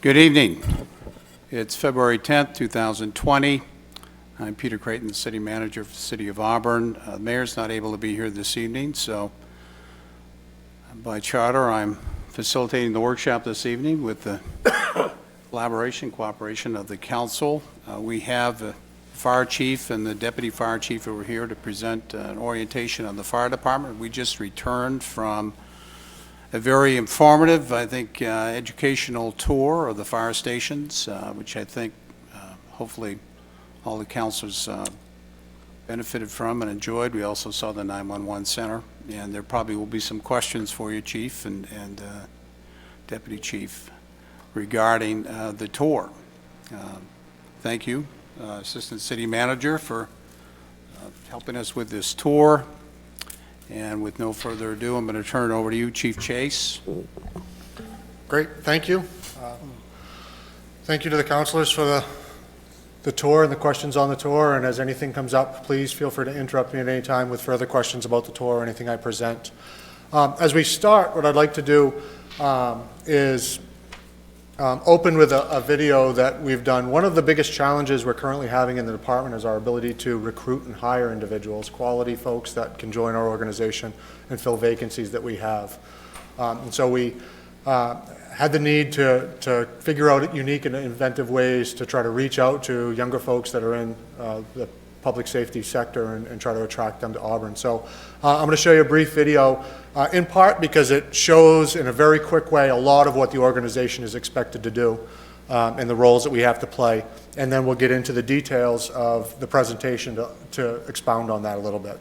Good evening. It's February 10th, 2020. I'm Peter Creighton, the City Manager for the City of Auburn. The Mayor's not able to be here this evening, so by charter, I'm facilitating the workshop this evening with the cooperation of the Council. We have the Fire Chief and the Deputy Fire Chief over here to present an orientation on the Fire Department. We just returned from a very informative, I think, educational tour of the fire stations, which I think hopefully all the councilors benefited from and enjoyed. We also saw the 911 center, and there probably will be some questions for you, Chief and Deputy Chief, regarding the tour. Thank you, Assistant City Manager, for helping us with this tour. And with no further ado, I'm going to turn it over to you, Chief Chase. Great, thank you. Thank you to the councilors for the tour and the questions on the tour. And as anything comes up, please feel free to interrupt me at any time with further questions about the tour or anything I present. As we start, what I'd like to do is open with a video that we've done. One of the biggest challenges we're currently having in the department is our ability to recruit and hire individuals, quality folks that can join our organization and fill vacancies that we have. And so we had the need to figure out unique and inventive ways to try to reach out to younger folks that are in the public safety sector and try to attract them to Auburn. So I'm going to show you a brief video, in part because it shows in a very quick way a lot of what the organization is expected to do and the roles that we have to play. And then we'll get into the details of the presentation to expound on that a little bit.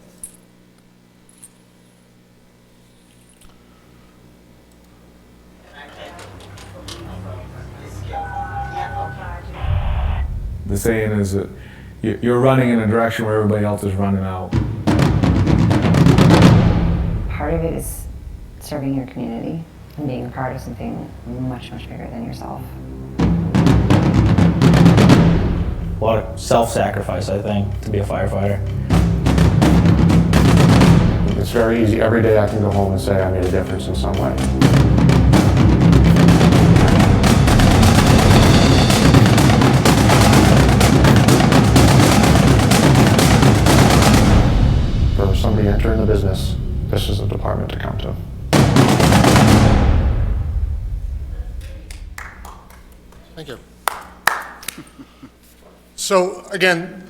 The saying is that you're running in a direction where everybody else is running out. Part of it is serving your community and being a part of something much, much bigger than yourself. A lot of self-sacrifice, I think, to be a firefighter. It's very easy. Every day I can go home and say I made a difference in some way. For somebody entering the business, this is the department to come to. Thank you. So again,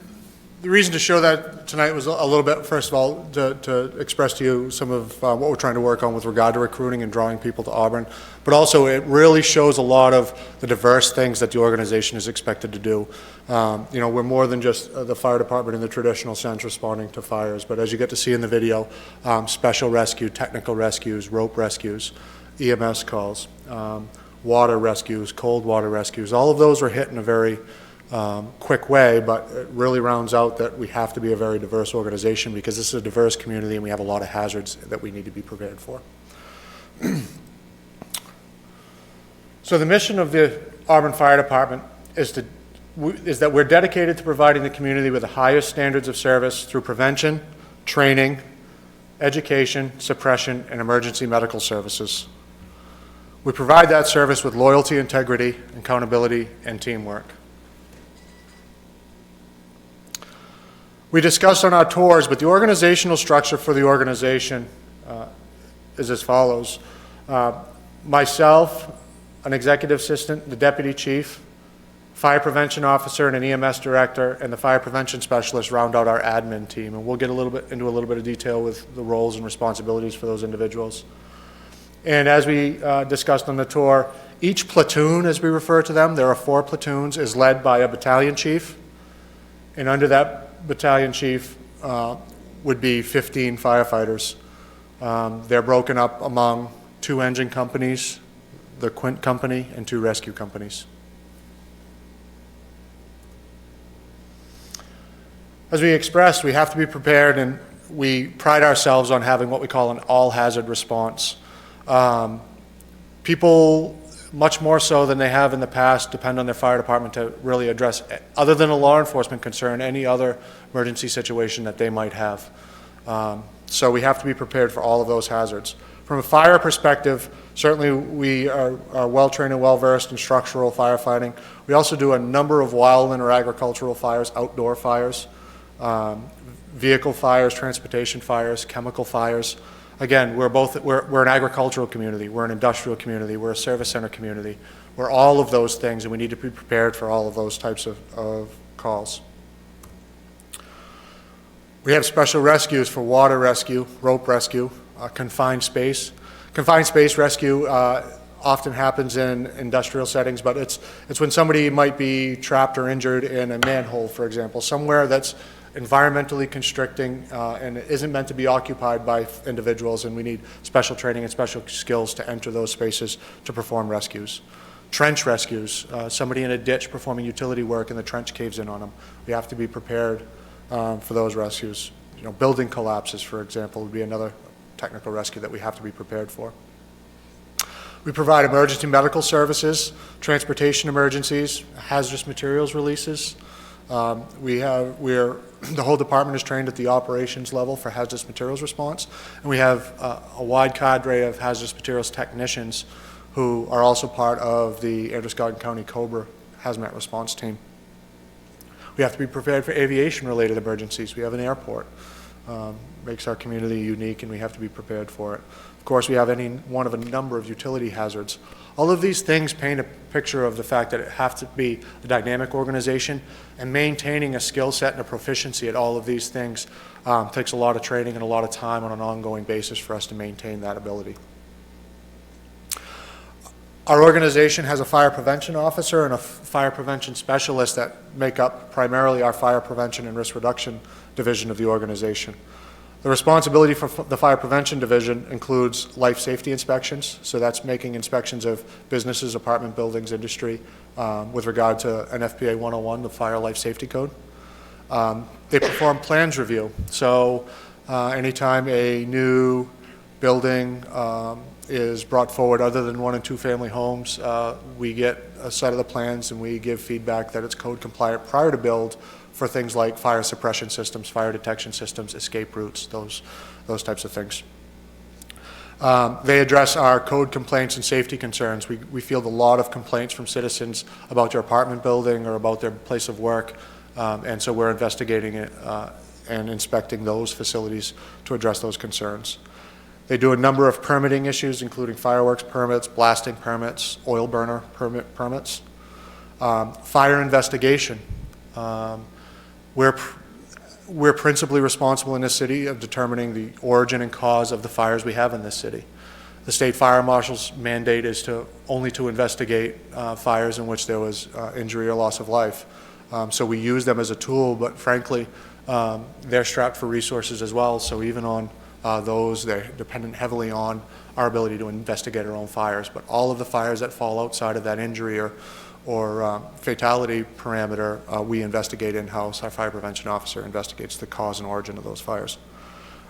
the reason to show that tonight was a little bit, first of all, to express to you some of what we're trying to work on with regard to recruiting and drawing people to Auburn, but also it really shows a lot of the diverse things that the organization is expected to do. You know, we're more than just the fire department in the traditional sense responding to fires, but as you get to see in the video, special rescue, technical rescues, rope rescues, EMS calls, water rescues, cold water rescues, all of those are hit in a very quick way, but it really rounds out that we have to be a very diverse organization because this is a diverse community and we have a lot of hazards that we need to be prepared for. So the mission of the Auburn Fire Department is that we're dedicated to providing the community with the highest standards of service through prevention, training, education, suppression, and emergency medical services. We provide that service with loyalty, integrity, accountability, and teamwork. We discussed on our tours, but the organizational structure for the organization is as follows. Myself, an executive assistant, the deputy chief, fire prevention officer, and an EMS director, and the fire prevention specialist round out our admin team. And we'll get into a little bit of detail with the roles and responsibilities for those individuals. And as we discussed on the tour, each platoon, as we refer to them, there are 4 platoons, is led by a battalion chief. And under that battalion chief would be 15 firefighters. They're broken up among 2 engine companies, the Quint Company, and 2 rescue companies. As we expressed, we have to be prepared, and we pride ourselves on having what we call an all-hazard response. People, much more so than they have in the past, depend on their fire department to really address, other than a law enforcement concern, any other emergency situation that they might have. So we have to be prepared for all of those hazards. From a fire perspective, certainly we are well-trained and well-versed in structural firefighting. We also do a number of wildland or agricultural fires, outdoor fires, vehicle fires, transportation fires, chemical fires. Again, we're an agricultural community, we're an industrial community, we're a service center community. We're all of those things, and we need to be prepared for all of those types of calls. We have special rescues for water rescue, rope rescue, confined space. Confined space rescue often happens in industrial settings, but it's when somebody might be trapped or injured in a manhole, for example, somewhere that's environmentally constricting and isn't meant to be occupied by individuals, and we need special training and special skills to enter those spaces to perform rescues. Trench rescues, somebody in a ditch performing utility work and the trench caves in on them. We have to be prepared for those rescues. You know, building collapses, for example, would be another technical rescue that we have to be prepared for. We provide emergency medical services, transportation emergencies, hazardous materials releases. The whole department is trained at the operations level for hazardous materials response, and we have a wide cadre of hazardous materials technicians who are also part of the Androscoggin County COBRA hazmat response team. We have to be prepared for aviation-related emergencies. We have an airport. Makes our community unique, and we have to be prepared for it. Of course, we have any one of a number of utility hazards. All of these things paint a picture of the fact that it has to be a dynamic organization, and maintaining a skill set and a proficiency at all of these things takes a lot of training and a lot of time on an ongoing basis for us to maintain that ability. Our organization has a fire prevention officer and a fire prevention specialist that make up primarily our fire prevention and risk reduction division of the organization. The responsibility for the fire prevention division includes life safety inspections, so that's making inspections of businesses, apartment buildings, industry, with regard to NFPA 101, the Fire Life Safety Code. They perform plans review, so anytime a new building is brought forward other than 1 and 2 family homes, we get a set of the plans and we give feedback that it's code compliant prior to build for things like fire suppression systems, fire detection systems, escape routes, those types of things. They address our code complaints and safety concerns. We field a lot of complaints from citizens about their apartment building or about their place of work, and so we're investigating it and inspecting those facilities to address those concerns. They do a number of permitting issues, including fireworks permits, blasting permits, oil burner permits. Fire investigation. We're principally responsible in this city of determining the origin and cause of the fires we have in this city. The state fire marshal's mandate is only to investigate fires in which there was injury or loss of life. So we use them as a tool, but frankly, they're strapped for resources as well. So even on those, they're dependent heavily on our ability to investigate our own fires. But all of the fires that fall outside of that injury or fatality parameter, we investigate in-house. Our fire prevention officer investigates the cause and origin of those fires.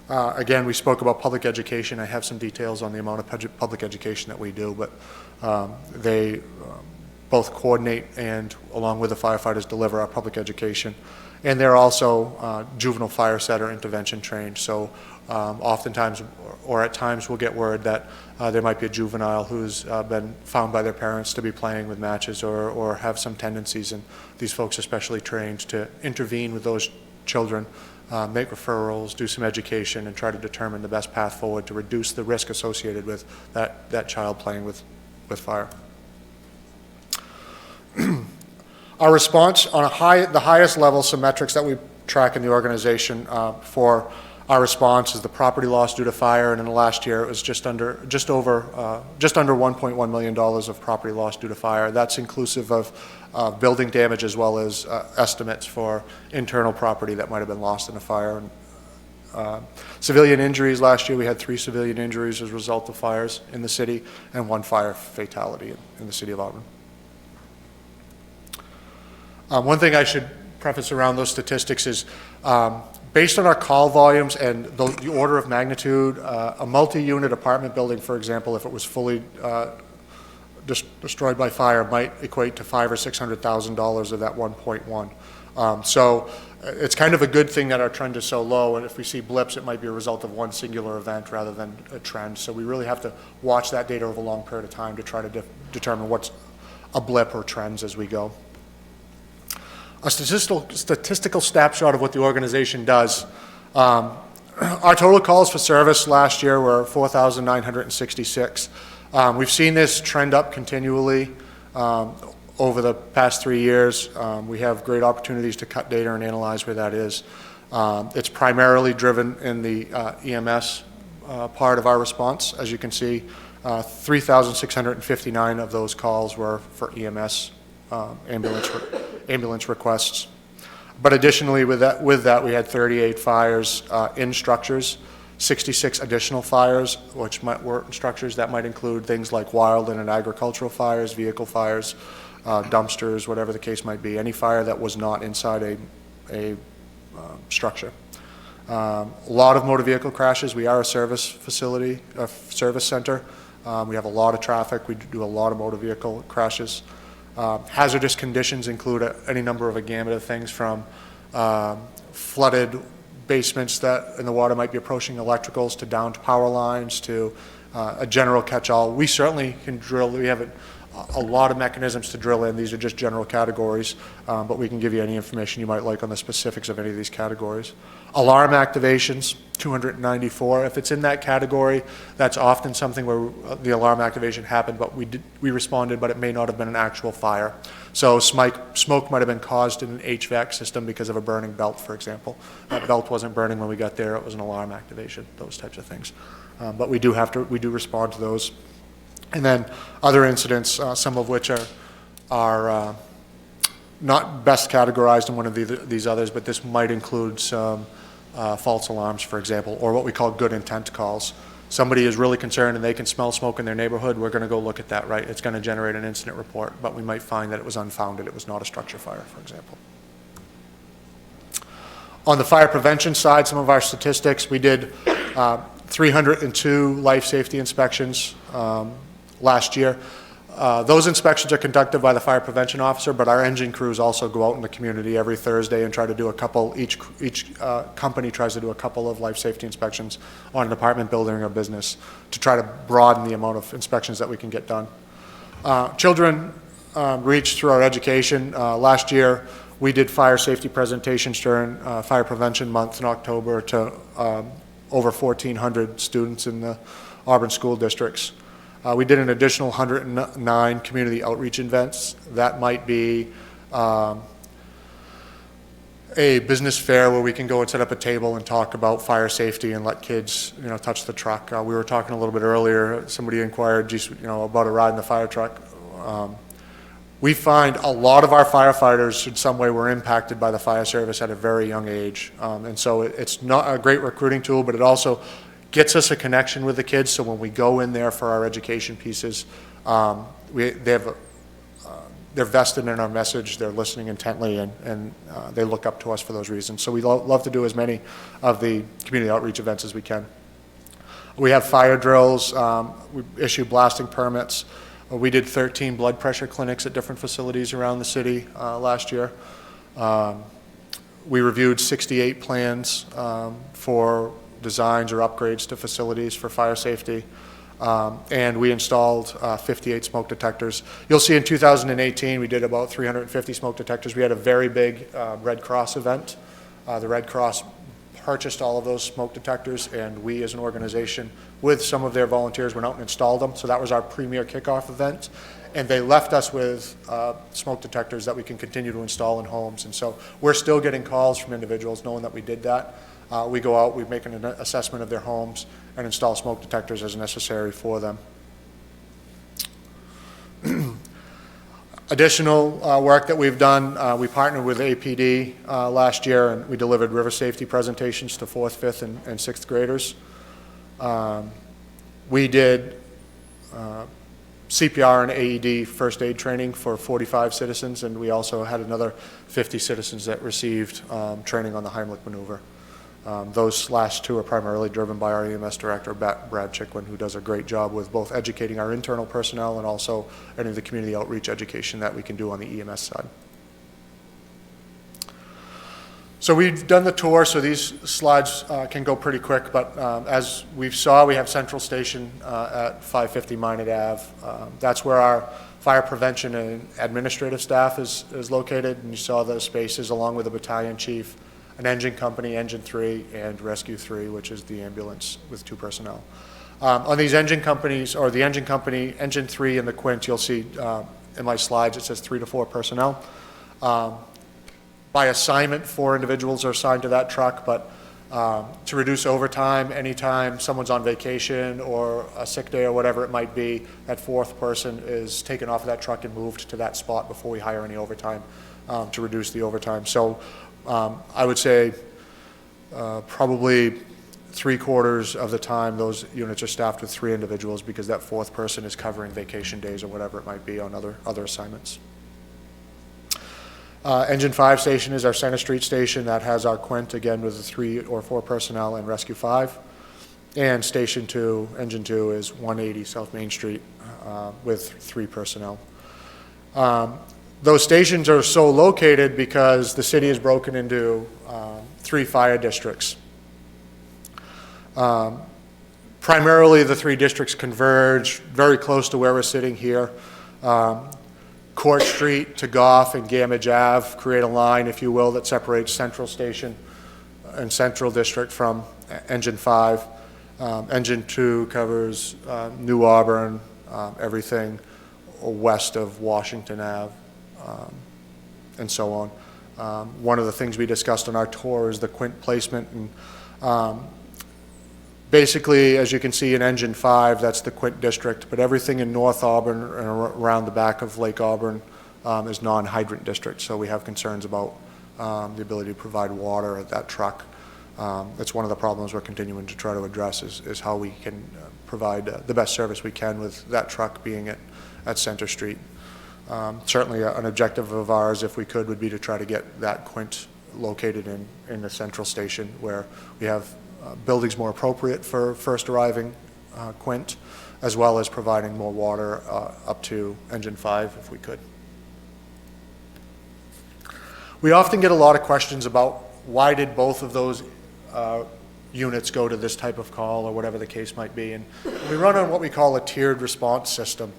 Again, we spoke about public education. I have some details on the amount of public education that we do, but they both coordinate and, along with the firefighters, deliver our public education. And they're also juvenile fire setter intervention trained. So oftentimes, or at times, we'll get word that there might be a juvenile who's been found by their parents to be playing with matches or have some tendencies, and these folks are specially trained to intervene with those children, make referrals, do some education, and try to determine the best path forward to reduce the risk associated with that child playing with fire. Our response on the highest level, some metrics that we track in the organization for our response is the property loss due to fire, and in the last year it was just under $1.1 million of property loss due to fire. That's inclusive of building damage as well as estimates for internal property that might have been lost in a fire. Civilian injuries last year, we had 3 civilian injuries as a result of fires in the city and 1 fire fatality in the city of Auburn. One thing I should preface around those statistics is based on our call volumes and the order of magnitude, a multi-unit apartment building, for example, if it was fully destroyed by fire, might equate to $500,000 or $600,000 of that 1.1. So it's kind of a good thing that our trend is so low, and if we see blips, it might be a result of one singular event rather than a trend. So we really have to watch that data over a long period of time to try to determine what's a blip or trends as we go. A statistical snapshot of what the organization does. Our total calls for service last year were 4,966. We've seen this trend up continually over the past 3 years. We have great opportunities to cut data and analyze where that is. It's primarily driven in the EMS part of our response. As you can see, 3,659 of those calls were for EMS ambulance requests. But additionally, with that, we had 38 fires in structures, 66 additional fires, which were in structures that might include things like wildland and agricultural fires, vehicle fires, dumpsters, whatever the case might be, any fire that was not inside a structure. A lot of motor vehicle crashes. We are a service facility, a service center. We have a lot of traffic. We do a lot of motor vehicle crashes. Hazardous conditions include any number of a gamut of things from flooded basements that in the water might be approaching electricals to downed power lines to a general catch-all. We certainly can drill. We have a lot of mechanisms to drill in. These are just general categories, but we can give you any information you might like on the specifics of any of these categories. Alarm activations, 294. If it's in that category, that's often something where the alarm activation happened, but we responded, but it may not have been an actual fire. So smoke might have been caused in an HVAC system because of a burning belt, for example. That belt wasn't burning when we got there. It was an alarm activation, those types of things. But we do respond to those. And then other incidents, some of which are not best categorized in one of these others, but this might include some false alarms, for example, or what we call good intent calls. Somebody is really concerned and they can smell smoke in their neighborhood, we're going to go look at that, right? It's going to generate an incident report, but we might find that it was unfounded. It was not a structure fire, for example. On the fire prevention side, some of our statistics, we did 302 life safety inspections last year. Those inspections are conducted by the fire prevention officer, but our engine crews also go out in the community every Thursday and try to do a couple. Each company tries to do a couple of life safety inspections on an apartment building or business to try to broaden the amount of inspections that we can get done. Children reach through our education. Last year, we did fire safety presentations during Fire Prevention Month in October to over 1,400 students in the Auburn school districts. We did an additional 109 community outreach events. That might be a business fair where we can go and set up a table and talk about fire safety and let kids, touch the truck. We were talking a little bit earlier. Somebody inquired, about a ride in the fire truck. We find a lot of our firefighters in some way were impacted by the fire service at a very young age. And so it's not a great recruiting tool, but it also gets us a connection with the kids, so when we go in there for our education pieces, they're vested in our message, they're listening intently, and they look up to us for those reasons. So we love to do as many of the community outreach events as we can. We have fire drills, we issue blasting permits. We did 13 blood pressure clinics at different facilities around the city last year. We reviewed 68 plans for designs or upgrades to facilities for fire safety, and we installed 58 smoke detectors. You'll see in 2018 we did about 350 smoke detectors. We had a very big Red Cross event. The Red Cross purchased all of those smoke detectors, and we as an organization with some of their volunteers went out and installed them. So that was our premier kickoff event, and they left us with smoke detectors that we can continue to install in homes. And so we're still getting calls from individuals knowing that we did that. We go out, we make an assessment of their homes and install smoke detectors as necessary for them. Additional work that we've done, we partnered with APD last year, and we delivered river safety presentations to 4th, 5th, and 6th graders. We did CPR and AED first aid training for 45 citizens, and we also had another 50 citizens that received training on the Heimlich maneuver. Those last two are primarily driven by our EMS director, Brad Chickwin, who does a great job with both educating our internal personnel and also any of the community outreach education that we can do on the EMS side. So we've done the tour, so these slides can go pretty quick, but as we saw, we have Central Station at 550 Minot Ave. That's where our fire prevention and administrative staff is located, and you saw those spaces along with a battalion chief, an engine company, Engine 3, and Rescue 3, which is the ambulance with 2 personnel. On these engine companies, or the engine company, Engine 3 and the Quint, you'll see in my slides it says 3 to 4 personnel. By assignment, 4 individuals are assigned to that truck, but to reduce overtime, anytime someone's on vacation or a sick day or whatever it might be, that 4th person is taken off of that truck and moved to that spot before we hire any overtime to reduce the overtime. So I would say probably 3/4 of the time those units are staffed with 3 individuals because that 4th person is covering vacation days or whatever it might be on other assignments. Engine 5 station is our Center Street station that has our Quint, again, with the 3 or 4 personnel and Rescue 5. And Station 2, Engine 2 is 180 South Main Street with 3 personnel. Those stations are so located because the city is broken into 3 fire districts. Primarily, the 3 districts converge very close to where we're sitting here. Court Street to Goff and Gamage Ave create a line, if you will, that separates Central Station and Central District from Engine 5. Engine 2 covers New Auburn, everything west of Washington Ave, and so on. One of the things we discussed on our tour is the Quint placement, and basically, as you can see in Engine 5, that's the Quint district, but everything in North Auburn and around the back of Lake Auburn is non-hydrant district, so we have concerns about the ability to provide water at that truck. It's one of the problems we're continuing to try to address is how we can provide the best service we can with that truck being at Center Street. Certainly an objective of ours, if we could, would be to try to get that Quint located in the Central Station where we have buildings more appropriate for first arriving Quint, as well as providing more water up to Engine 5 if we could. We often get a lot of questions about why did both of those units go to this type of call or whatever the case might be, and we run on what we call a tiered response system.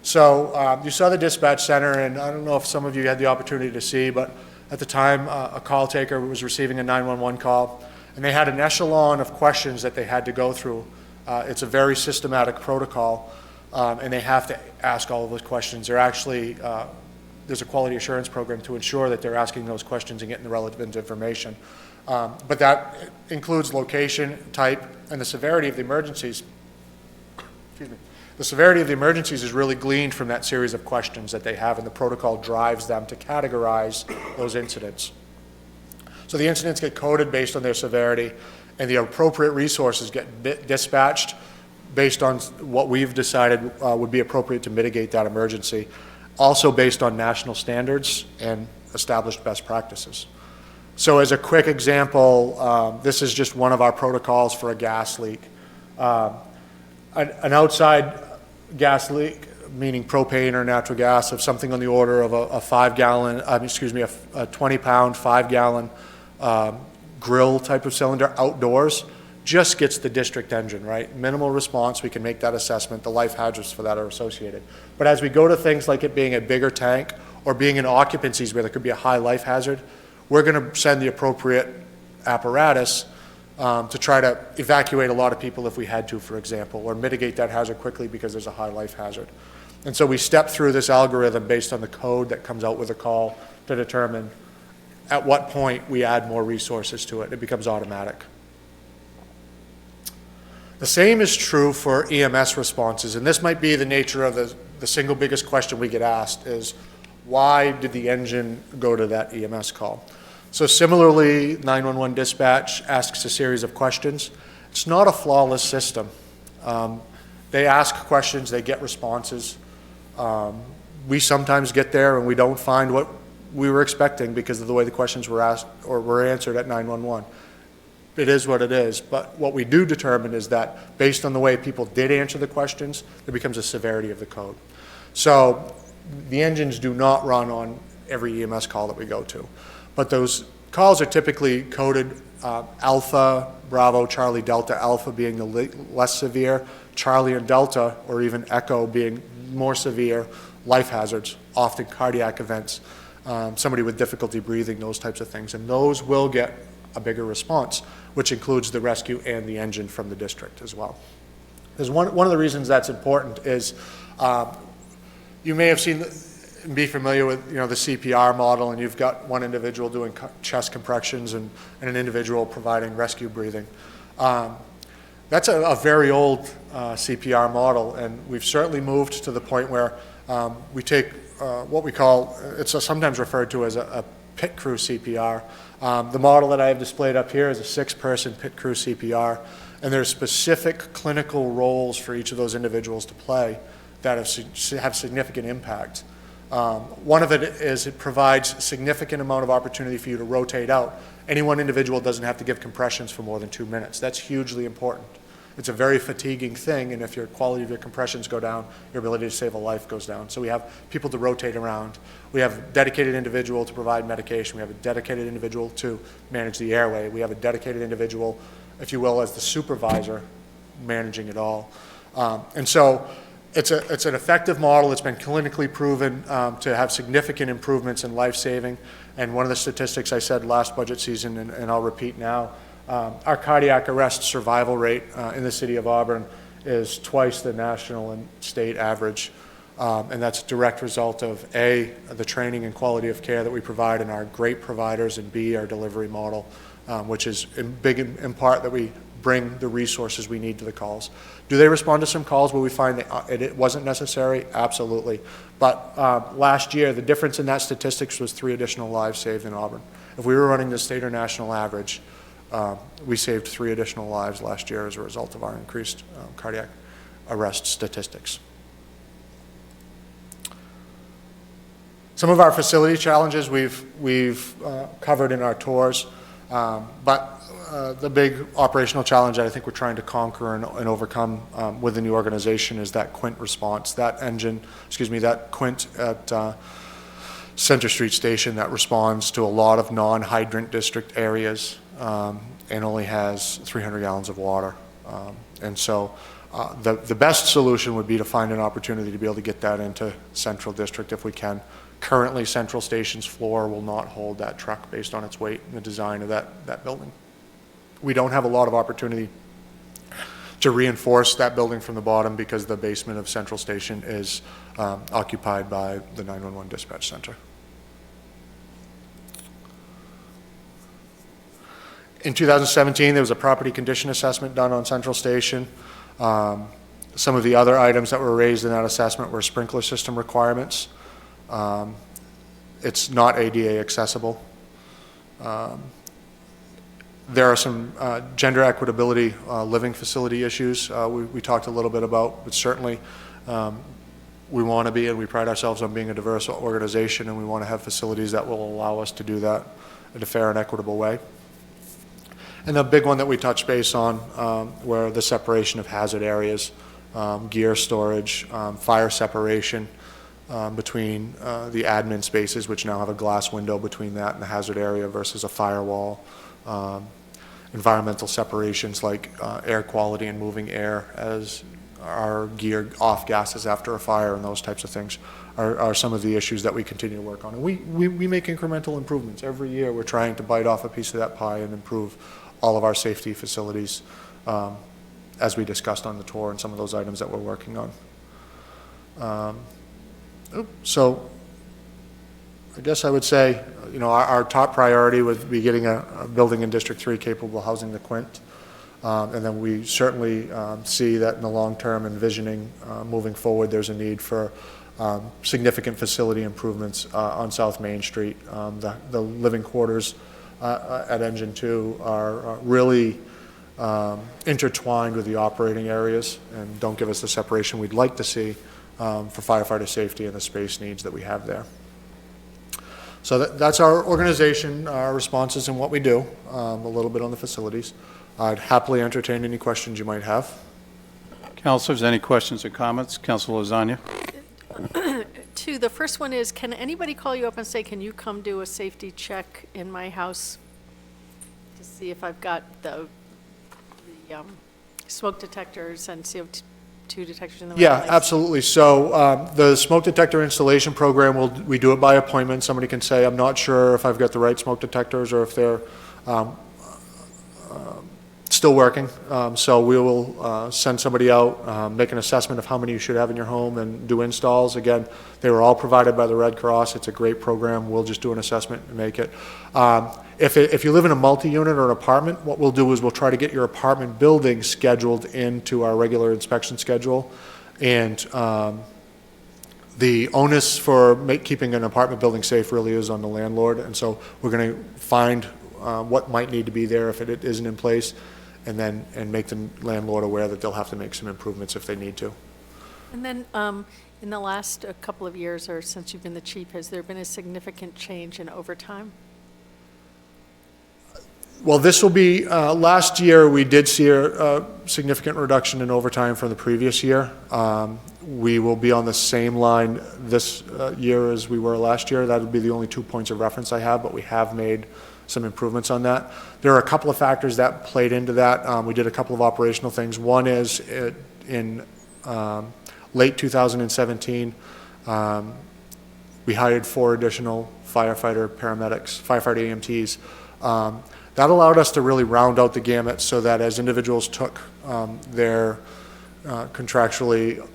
So you saw the dispatch center, and I don't know if some of you had the opportunity to see, but at the time a call taker was receiving a 911 call, and they had an echelon of questions that they had to go through. It's a very systematic protocol, and they have to ask all of those questions. They're actually, there's a quality assurance program to ensure that they're asking those questions and getting the relevant information. But that includes location, type, and the severity of the emergencies. Excuse me. The severity of the emergencies is really gleaned from that series of questions that they have, and the protocol drives them to categorize those incidents. So the incidents get coded based on their severity, and the appropriate resources get dispatched based on what we've decided would be appropriate to mitigate that emergency, also based on national standards and established best practices. So as a quick example, this is just one of our protocols for a gas leak. An outside gas leak, meaning propane or natural gas, of something on the order of a 5-gallon, a 20-pound, 5-gallon grill type of cylinder outdoors, just gets the district engine, right? Minimal response, we can make that assessment. The life hazards for that are associated. But as we go to things like it being a bigger tank or being in occupancies where there could be a high life hazard, we're going to send the appropriate apparatus to try to evacuate a lot of people if we had to, for example, or mitigate that hazard quickly because there's a high life hazard. And so we step through this algorithm based on the code that comes out with a call to determine at what point we add more resources to it. It becomes automatic. The same is true for EMS responses, and this might be the nature of the single biggest question we get asked is, why did the engine go to that EMS call? So similarly, 911 dispatch asks a series of questions. It's not a flawless system. They ask questions, they get responses. We sometimes get there and we don't find what we were expecting because of the way the questions were asked or were answered at 911. It is what it is, but what we do determine is that based on the way people did answer the questions, there becomes a severity of the code. So the engines do not run on every EMS call that we go to, but those calls are typically coded Alpha, Bravo, Charlie, Delta, Alpha being the less severe, Charlie and Delta, or even Echo being more severe life hazards, often cardiac events, somebody with difficulty breathing, those types of things. And those will get a bigger response, which includes the rescue and the engine from the district as well. Because one of the reasons that's important is you may have seen, be familiar with the CPR model, and you've got one individual doing chest compressions and an individual providing rescue breathing. That's a very old CPR model, and we've certainly moved to the point where we take what we call, it's sometimes referred to as a pit crew CPR. The model that I have displayed up here is a 6-person pit crew CPR, and there's specific clinical roles for each of those individuals to play that have significant impact. One of it is it provides a significant amount of opportunity for you to rotate out. Any one individual doesn't have to give compressions for more than 2 minutes. That's hugely important. It's a very fatiguing thing, and if your quality of your compressions go down, your ability to save a life goes down. So we have people to rotate around. We have a dedicated individual to provide medication. We have a dedicated individual to manage the airway. We have a dedicated individual, if you will, as the supervisor managing it all. And so it's an effective model. It's been clinically proven to have significant improvements in life-saving. And one of the statistics I said last budget season, and I'll repeat now, our cardiac arrest survival rate in the city of Auburn is twice the national and state average. And that's a direct result of A, the training and quality of care that we provide in our great providers, and B, our delivery model, which is in part that we bring the resources we need to the calls. Do they respond to some calls where we find that it wasn't necessary? Absolutely. But last year, the difference in that statistics was 3 additional lives saved in Auburn. If we were running the state or national average, we saved 3 additional lives last year as a result of our increased cardiac arrest statistics. Some of our facility challenges we've covered in our tours, but the big operational challenge that I think we're trying to conquer and overcome within the organization is that Quint response. That Quint at Center Street Station that responds to a lot of non-hydrant district areas and only has 300 gallons of water. And so the best solution would be to find an opportunity to be able to get that into Central District if we can. Currently, Central Station's floor will not hold that truck based on its weight and the design of that building. We don't have a lot of opportunity to reinforce that building from the bottom because the basement of Central Station is occupied by the 911 dispatch center. In 2017, there was a property condition assessment done on Central Station. Some of the other items that were raised in that assessment were sprinkler system requirements. It's not ADA accessible. There are some gender equitability living facility issues we talked a little bit about, but certainly we want to be, and we pride ourselves on being a diverse organization, and we want to have facilities that will allow us to do that in a fair and equitable way. And the big one that we touched base on were the separation of hazard areas, gear storage, fire separation between the admin spaces, which now have a glass window between that and the hazard area versus a firewall. Environmental separations like air quality and moving air as our gear off gases after a fire and those types of things are some of the issues that we continue to work on. And we make incremental improvements. Every year we're trying to bite off a piece of that pie and improve all of our safety facilities as we discussed on the tour and some of those items that we're working on. So I guess I would say, our top priority would be getting a building in District 3 capable of housing the Quint. And then we certainly see that in the long term, envisioning moving forward, there's a need for significant facility improvements on South Main Street. The living quarters at Engine 2 are really intertwined with the operating areas and don't give us the separation we'd like to see for firefighter safety and the space needs that we have there. So that's our organization, our responses and what we do, a little bit on the facilities. I'd happily entertain any questions you might have. Councilors, any questions or comments? Councilor Lasagna. two. The first one is, can anybody call you up and say, can you come do a safety check in my house to see if I've got the smoke detectors and CO2 detectors in the right Yeah, place? absolutely. So the smoke detector installation program, we do it by appointment. Somebody can say, I'm not sure if I've got the right smoke detectors or if they're still working. So we will send somebody out, make an assessment of how many you should have in your home and do installs. Again, they were all provided by the Red Cross. It's a great program. We'll just do an assessment and make it. If you live in a multi-unit or an apartment, what we'll do is we'll try to get your apartment building scheduled into our regular inspection schedule. And the onus for keeping an apartment building safe really is on the landlord. And so we're going to find what might need to be there if it isn't in place, and make the landlord aware that they'll have to make some improvements if they need to. And then, in the last couple of years, or since you've been the chief, has there been a significant change in overtime? Well, this will be, last year, we did see a significant reduction in overtime from the previous year. We will be on the same line this year as we were last year. That would be the only 2 points of reference I have, but we have made some improvements on that. There are a couple of factors that played into that. We did a couple of operational things. One is in late 2017, we hired 4 additional firefighter EMTs. That allowed us to really round out the gamut so that as individuals took their contractually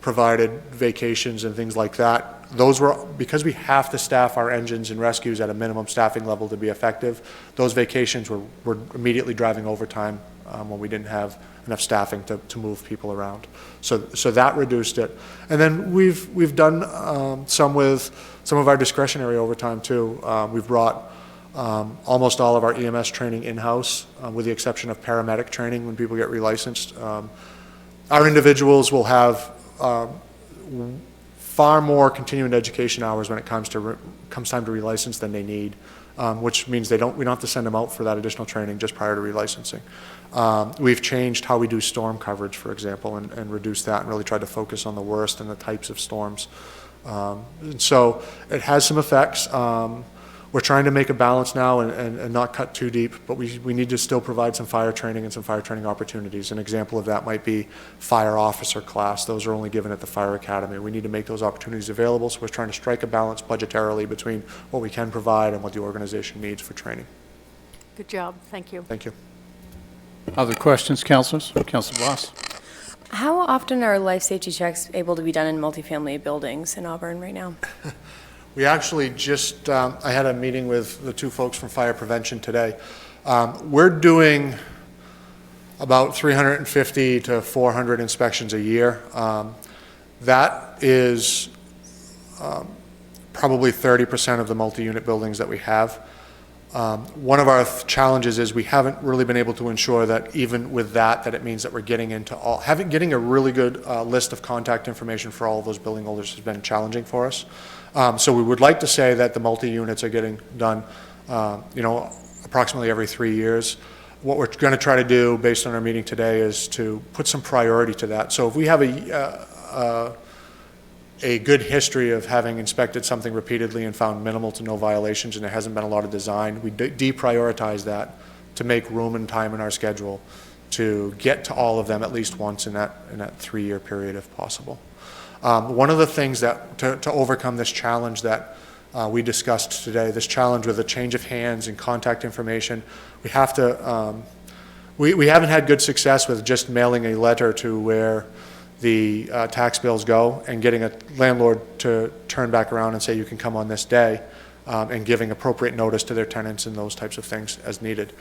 provided vacations and things like that, those were, because we have to staff our engines and rescues at a minimum staffing level to be effective, those vacations were immediately driving overtime when we didn't have enough staffing to move people around. So that reduced it. And then we've done some with some of our discretionary overtime too. We've brought almost all of our EMS training in-house, with the exception of paramedic training when people get relicensed. Our individuals will have far more continuing education hours when it comes time to relicense than they need, which means we don't have to send them out for that additional training just prior to relicensing. We've changed how we do storm coverage, for example, and reduced that and really tried to focus on the worst and the types of storms. And so it has some effects. We're trying to make a balance now and not cut too deep, but we need to still provide some fire training and some fire training opportunities. An example of that might be fire officer class. Those are only given at the fire academy. We need to make those opportunities available, so we're trying to strike a balance budgetarily between what we can provide and what the organization needs for training. Good job, thank you. Thank you. Other questions, councilors? Councilor Voss? How often are life safety checks able to be done in multifamily buildings in Auburn right now? We actually just, I had a meeting with the 2 folks from fire prevention today. We're doing about 350 to 400 inspections a year. That is probably 30% of the multi-unit buildings that we have. One of our challenges is we haven't really been able to ensure that even with that it means that we're getting into getting a really good list of contact information for all of those building holders has been challenging for us. So we would like to say that the multi-units are getting done, approximately every 3 years. What we're going to try to do, based on our meeting today, is to put some priority to that. So if we have a good history of having inspected something repeatedly and found minimal to no violations, and there hasn't been a lot of design, we deprioritize that to make room and time in our schedule to get to all of them at least once in that 3-year period if possible. One of the things that to overcome this challenge that we discussed today, this challenge with the change of hands and contact information, we have to, we haven't had good success with just mailing a letter to where the tax bills go and getting a landlord to turn back around and say you can come on this day, and giving appropriate notice to their tenants and those types of things as needed.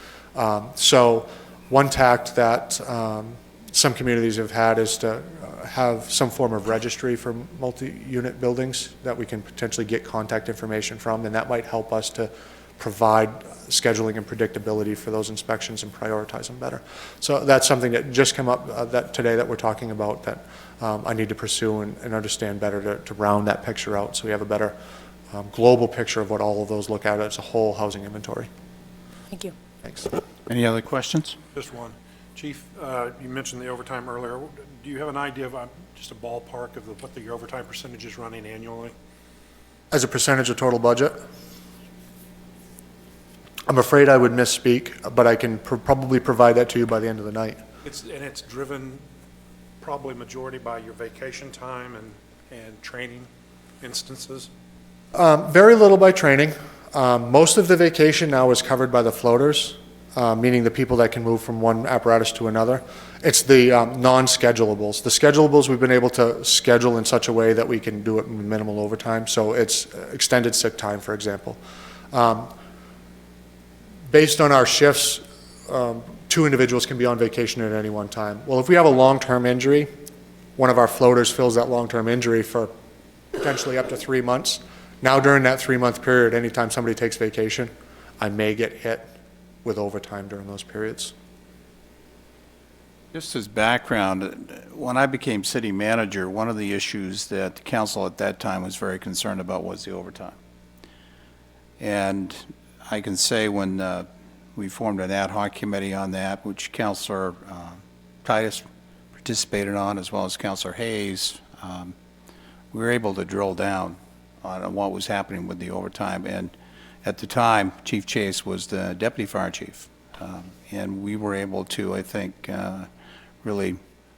So one tact that some communities have had is to have some form of registry for multi-unit buildings that we can potentially get contact information from, and that might help us to provide scheduling and predictability for those inspections and prioritize them better. So that's something that just came up today that we're talking about that I need to pursue and understand better to round that picture out so we have a better global picture of what all of those look at as a whole housing inventory. Thank you. Thanks. Any other questions? Just one. Chief, you mentioned the overtime earlier. Do you have an idea of just a ballpark of what the overtime percentage is running annually? As a percentage of total budget? I'm afraid I would misspeak, but I can probably provide that to you by the end of the night. It's driven probably majority by your vacation time and training instances? Very little by training. Most of the vacation now is covered by the floaters, meaning the people that can move from one apparatus to another. It's the non-schedulables. The schedulables we've been able to schedule in such a way that we can do it with minimal overtime. So it's extended sick time, for example. Based on our shifts, 2 individuals can be on vacation at any one time. Well, if we have a long-term injury, one of our floaters fills that long-term injury for potentially up to 3 months. Now, during that 3-month period, anytime somebody takes vacation, I may get hit with overtime during those periods. Just as background, when I became city manager, one of the issues that the council at that time was very concerned about was the overtime. And I can say when we formed an ad hoc committee on that, which Councilor Titus participated on, as well as Councilor Hayes, we were able to drill down on what was happening with the overtime. And at the time, Chief Chase was the deputy fire chief. And we were able to, I think, really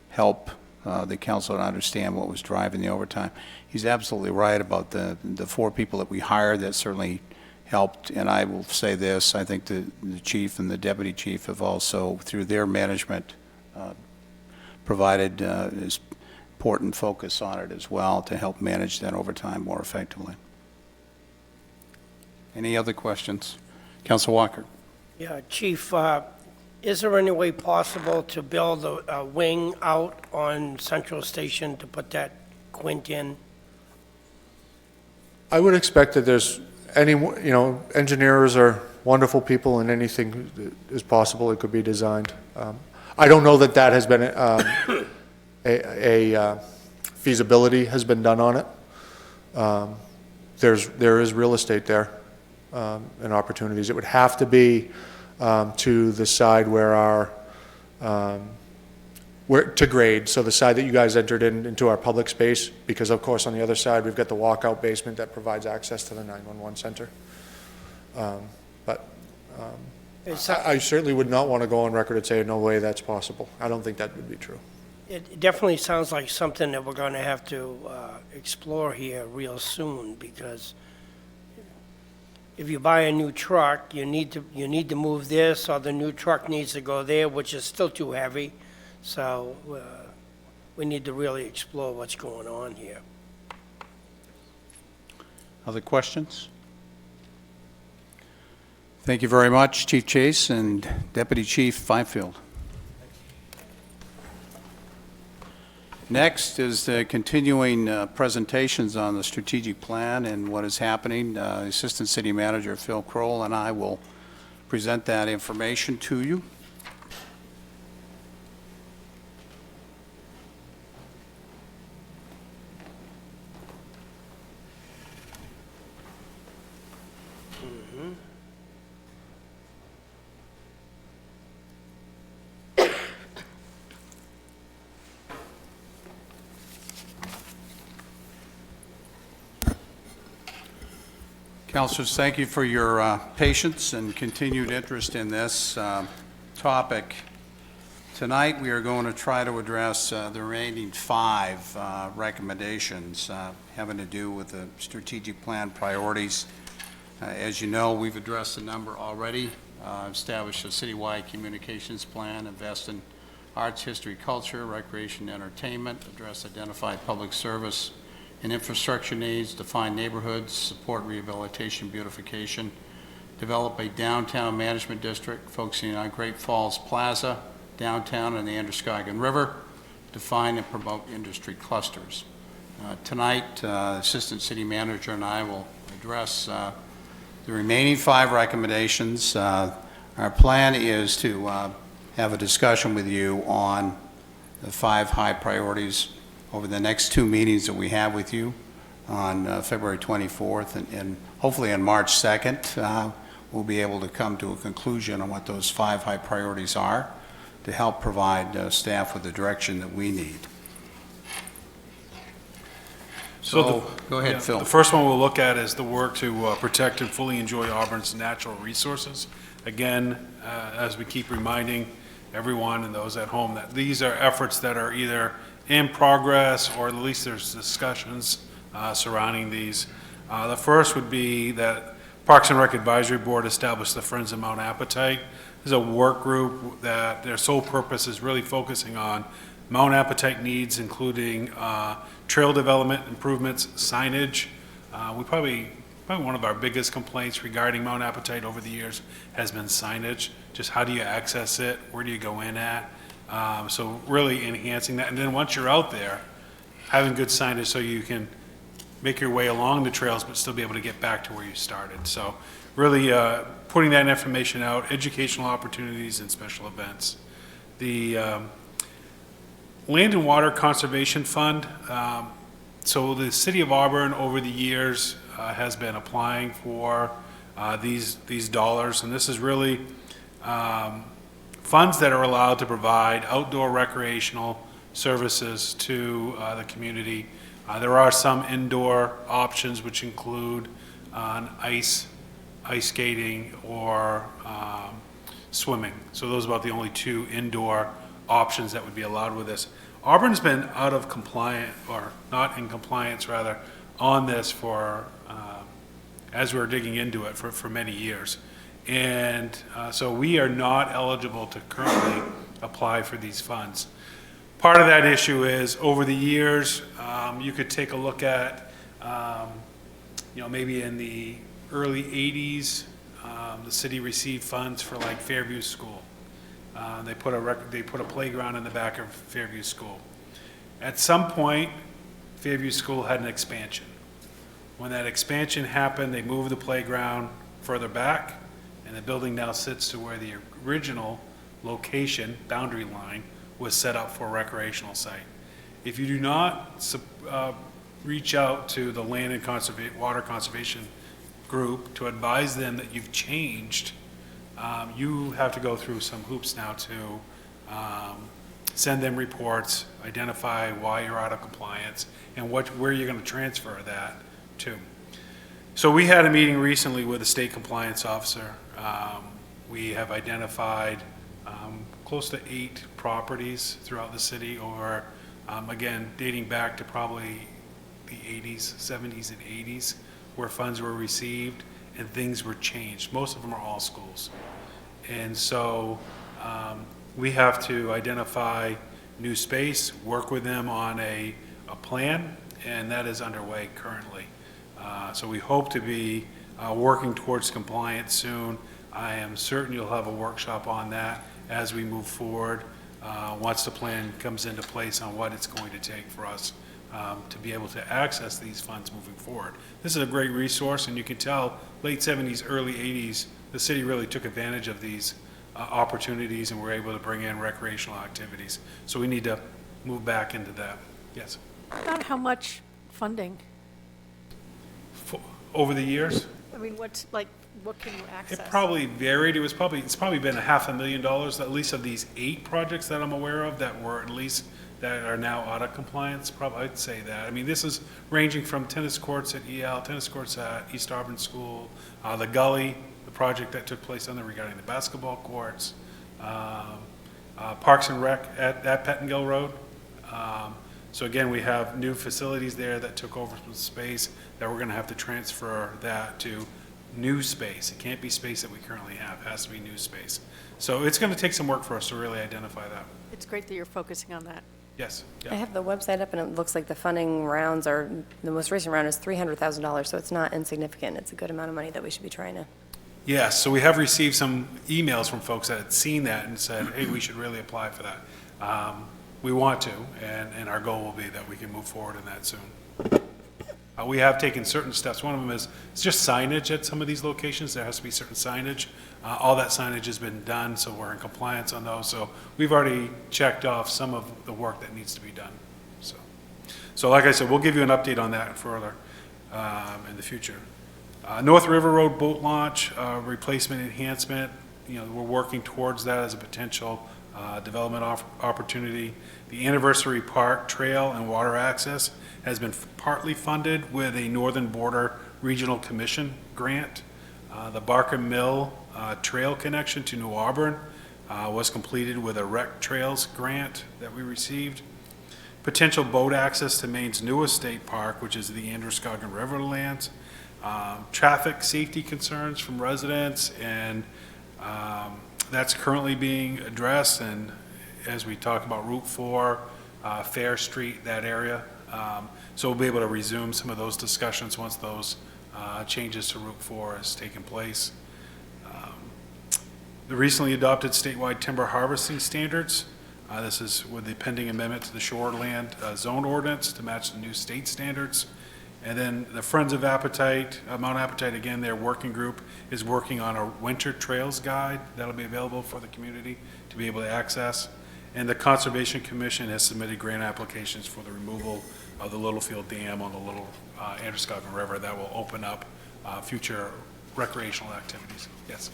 help the council to understand what was driving the overtime. He's absolutely right about the 4 people that we hired. That certainly helped. And I will say this, I think the chief and the deputy chief have also, through their management, provided this important focus on it as well to help manage that overtime more effectively. Any other questions? Councilor Walker. Yeah, Chief, is there any way possible to build a wing out on Central Station to put that quint in? I would expect that there's engineers are wonderful people, and anything is possible. It could be designed. I don't know that has been a feasibility has been done on it. There is real estate there and opportunities. It would have to be to the side where to grade, so the side that you guys entered into our public space, because of course on the other side we've got the walkout basement that provides access to the 911 center. I certainly would not want to go on record and say no way that's possible. I don't think that would be true. It definitely sounds like something that we're going to have to explore here real soon, because if you buy a new truck, you need to move this, or the new truck needs to go there, which is still too heavy. So we need to really explore what's going on here. Other questions? Thank you very much, Chief Chase and Deputy Chief Fifield. Next is the continuing presentations on the strategic plan and what is happening. Assistant City Manager Phil Kroll and I will present that information to you. Councilors, thank you for your patience and continued interest in this topic. Tonight, we are going to try to address the remaining 5 recommendations having to do with the strategic plan priorities. As you know, we've addressed a number already, established a citywide communications plan, invest in arts, history, culture, recreation, entertainment, address identified public service and infrastructure needs, define neighborhoods, support rehabilitation, beautification, develop a downtown management district focusing on Great Falls Plaza, downtown and the Androscoggin River, define and promote industry clusters. Tonight, Assistant City Manager and I will address the remaining 5 recommendations. Our plan is to have a discussion with you on the 5 high priorities over the next 2 meetings that we have with you on February 24th and hopefully on March 2nd. We'll be able to come to a conclusion on what those 5 high priorities are. to help provide staff with the direction that we need. So, go ahead, Yeah, Phil. The first one we'll look at is the work to protect and fully enjoy Auburn's natural resources. Again, as we keep reminding everyone and those at home that these are efforts that are either in progress or at least there's discussions surrounding these. The first would be that Parks and Rec Advisory Board established the Friends of Mount Appetite. This is a work group that their sole purpose is really focusing on Mount Appetite needs, including trail development improvements, signage. Probably one of our biggest complaints regarding Mount Appetite over the years has been signage. Just how do you access it? Where do you go in at? So really enhancing that. And then once you're out there, having good signage so you can make your way along the trails but still be able to get back to where you started. So really putting that information out, educational opportunities and special events. The Land and Water Conservation Fund. So the City of Auburn over the years has been applying for these dollars, and this is really funds that are allowed to provide outdoor recreational services to the community. There are some indoor options which include ice skating or swimming. So those are about the only two indoor options that would be allowed with this. Auburn's been out of compliance, or not in compliance rather, on this for, as we were digging into it for many years. And so we are not eligible to currently apply for these funds. Part of that issue is over the years, you could take a look at, maybe in the early 80s, the city received funds for like Fairview School. They put a playground in the back of Fairview School. At some point, Fairview School had an expansion. When that expansion happened, they moved the playground further back, and the building now sits to where the original location, boundary line, was set up for a recreational site. If you do not reach out to the Land and Water Conservation Group to advise them that you've changed, you have to go through some hoops now to send them reports, identify why you're out of compliance, and where you're going to transfer that to. So we had a meeting recently with the state compliance officer. We have identified close to 8 properties throughout the city over, again, dating back to probably the 80s, 70s and 80s, where funds were received and things were changed. Most of them are all schools. And so we have to identify new space, work with them on a plan, and that is underway currently. So we hope to be working towards compliance soon. I am certain you'll have a workshop on that as we move forward, once the plan comes into place on what it's going to take for us to be able to access these funds moving forward. This is a great resource, and you can tell late 70s, early 80s, the city really took advantage of these opportunities and were able to bring in recreational activities. So we need to move back into that. Yes. About how much funding? Over the years? I mean, what can you access? It probably varied. It's probably been $500,000, at least of these 8 projects that I'm aware of that were at least that are now out of compliance. Probably I'd say that. I mean, this is ranging from tennis courts at EL, tennis courts at East Auburn School, the Gully, the project that took place on there regarding the basketball courts, Parks and Rec at Pettingill Road. So again, we have new facilities there that took over some space that we're going to have to transfer that to new space. It can't be space that we currently have. It has to be new space. So it's going to take some work for us to really identify that. It's great that you're focusing on that. Yes. I have the website up, and it looks like the funding rounds are, the most recent round is $300,000, so it's not insignificant. It's a good amount of money that we should be trying to. Yes, so we have received some emails from folks that had seen that and said, hey, we should really apply for that. We want to, and our goal will be that we can move forward in that soon. We have taken certain steps. One of them is it's just signage at some of these locations. There has to be certain signage. All that signage has been done, so we're in compliance on those. So we've already checked off some of the work that needs to be done. So like I said, we'll give you an update on that further in the future. North River Road boat launch, replacement enhancement, we're working towards that as a potential development opportunity. The Anniversary Park Trail and Water Access has been partly funded with a Northern Border Regional Commission grant. The Barker Mill Trail connection to New Auburn was completed with a Rec Trails grant that we received. Potential boat access to Maine's newest state park, which is the Androscoggin Riverlands. Traffic safety concerns from residents, and that's currently being addressed. And as we talk about Route 4, Fair Street, that area. So we'll be able to resume some of those discussions once those changes to Route 4 has taken place. The recently adopted statewide timber harvesting standards. This is with the pending amendment to the shoreland zone ordinance to match the new state standards. And then the Friends of Appetite, Mount Appetite, again, their working group is working on a winter trails guide that'll be available for the community to be able to access. And the Conservation Commission has submitted grant applications for the removal of the Littlefield Dam on the Little Androscoggin River that will open up future recreational activities. Yes.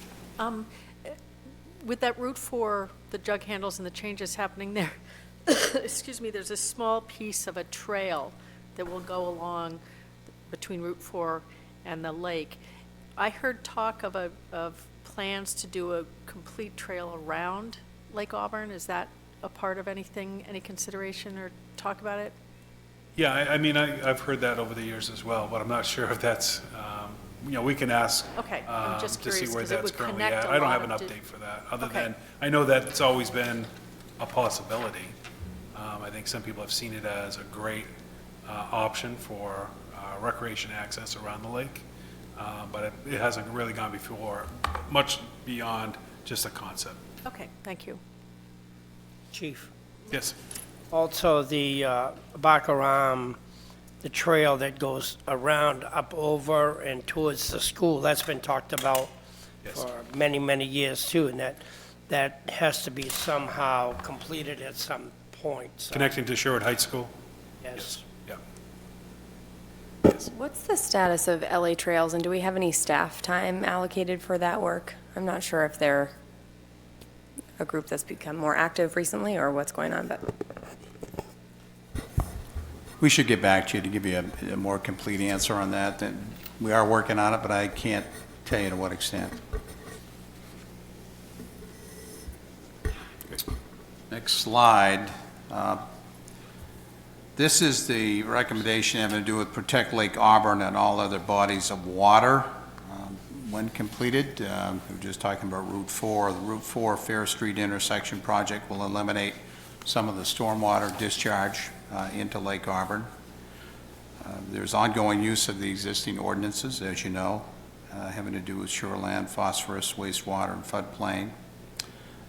With that Route 4, the jug handles and the changes happening there, excuse me, there's a small piece of a trail that will go along between Route 4 and the lake. I heard talk of plans to do a complete trail around Lake Auburn. Is that a part of anything, any consideration or talk about it? Yeah, I mean, I've heard that over the years as well, but I'm not sure if that's, we can ask. Okay, I'm just to see curious, where 'cause it that's would currently connect at. a I don't lot have an of update for that, other Okay. than, I know that it's always been a possibility. I think some people have seen it as a great option for recreation access around the lake, but it hasn't really gone before, much beyond just a concept. Okay, thank you. Chief. Yes. Also, the Baccaram, the trail that goes around, up over and towards the school, that's been talked about Yes. for many, many years too, and that has to be somehow completed at some point. So, Connecting to Sherwood Heights School? yes. Yeah. What's the status of LA Trails, and do we have any staff time allocated for that work? I'm not sure if they're a group that's become more active recently or what's going on, but We should get back to you to give you a more complete answer on that. That we are working on it, but I can't tell you to what extent. Next slide. This is the recommendation having to do with Protect Lake Auburn and all other bodies of water. When completed, we're just talking about Route 4. The Route 4 Fair Street intersection project will eliminate some of the stormwater discharge into Lake Auburn. There's ongoing use of the existing ordinances, as you know, having to do with shoreland, phosphorus, wastewater, and floodplain.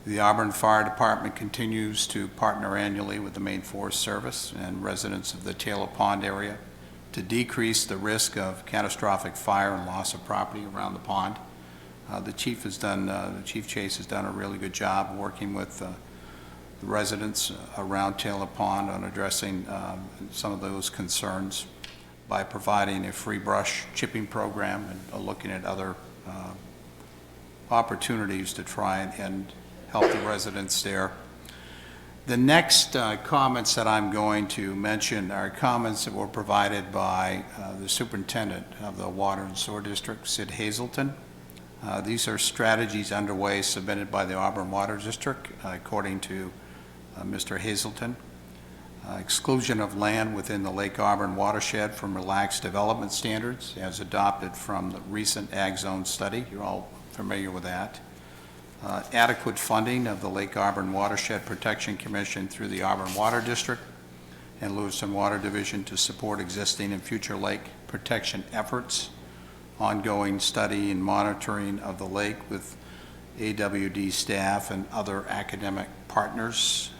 The Auburn Fire Department continues to partner annually with the Maine Forest Service and residents of the Taylor Pond area to decrease the risk of catastrophic fire and loss of property around the pond. The Chief Chase has done a really good job working with the residents around Taylor Pond on addressing some of those concerns by providing a free brush chipping program and looking at other opportunities to try and help the residents there. The next comments that I'm going to mention are comments that were provided by the superintendent of the Water and Sewer District, Sid Hazelton. These are strategies underway submitted by the Auburn Water District, according to Mr. Hazelton. Exclusion of land within the Lake Auburn watershed from relaxed development standards as adopted from the recent Ag Zone study. You're all familiar with that. Adequate funding of the Lake Auburn Watershed Protection Commission through the Auburn Water District and Lewiston Water Division to support existing and future lake protection efforts. Ongoing study and monitoring of the lake with AWD staff and other academic partners.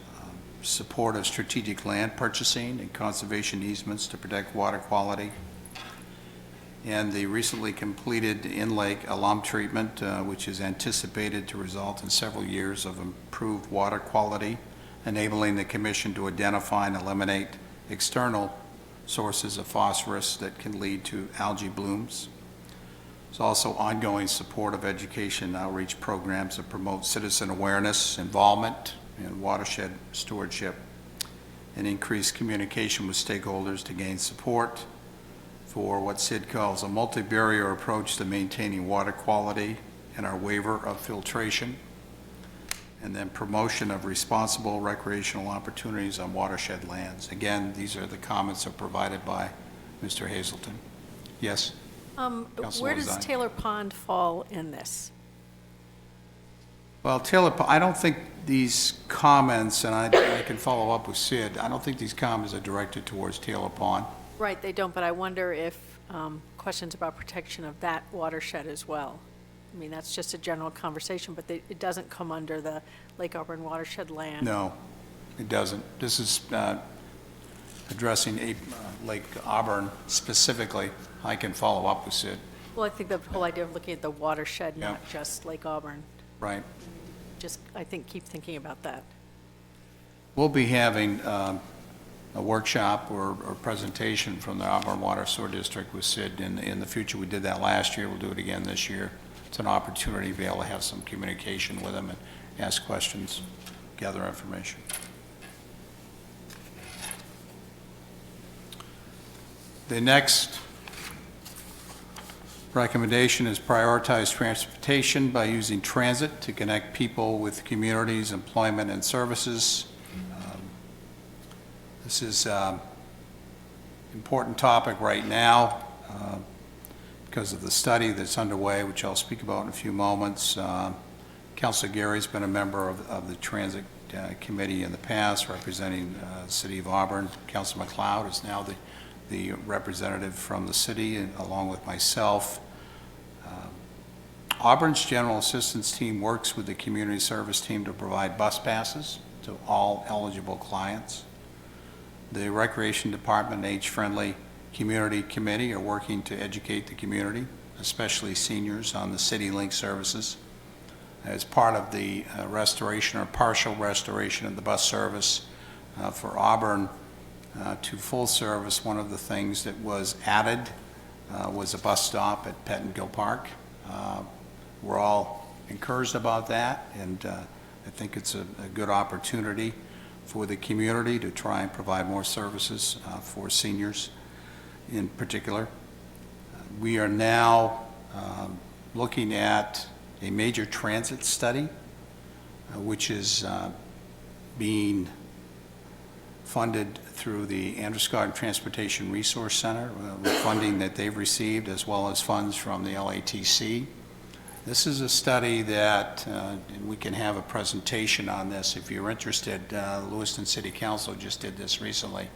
Support of strategic land purchasing and conservation easements to protect water quality. And the recently completed in-lake alum treatment, which is anticipated to result in several years of improved water quality, enabling the Commission to identify and eliminate external sources of phosphorus that can lead to algae blooms. There's also ongoing support of education and outreach programs that promote citizen awareness, involvement, and watershed stewardship, and increase communication with stakeholders to gain support for what Sid calls a multi-barrier approach to maintaining water quality and our waiver of filtration, and then promotion of responsible recreational opportunities on watershed lands. Again, these are the comments that are provided by Mr. Hazelton. Yes? Councilor Where does Lozano. Taylor Pond fall in this? Well, Taylor, I don't think these comments, and I can follow up with Sid, I don't think these comments are directed towards Taylor Pond. Right, they don't, but I wonder if questions about protection of that watershed as well. I mean, that's just a general conversation, but it doesn't come under the Lake Auburn watershed land. No, it doesn't. This is addressing Lake Auburn specifically. I can follow up with Sid. Well, I think the whole idea of looking at the watershed, Yeah. not just Lake Auburn, Right. just, I think, keep thinking about that. We'll be having a workshop or presentation from the Auburn Water Sewer District with Sid in the future. We did that last year. We'll do it again this year. It's an opportunity to be able to have some communication with them and ask questions, gather information. The next recommendation is prioritize transportation by using transit to connect people with communities, employment, and services. This is an important topic right now because of the study that's underway, which I'll speak about in a few moments. Councilor Gary's been a member of the Transit Committee in the past, representing the City of Auburn. Councilor McLeod is now the representative from the city, along with myself. Auburn's General Assistance Team works with the Community Service Team to provide bus passes to all eligible clients. The Recreation Department and Age-Friendly Community Committee are working to educate the community, especially seniors, on the City Link services. As part of the restoration or partial restoration of the bus service for Auburn to full service, one of the things that was added was a bus stop at Pettingill Park. We're all encouraged about that, and I think it's a good opportunity for the community to try and provide more services for seniors in particular. We are now looking at a major transit study, which is being funded through the Androscoggin Transportation Resource Center, with funding that they've received, as well as funds from the LATC. This is a study that, and we can have a presentation on this if you're interested. Lewiston City Council just did this recently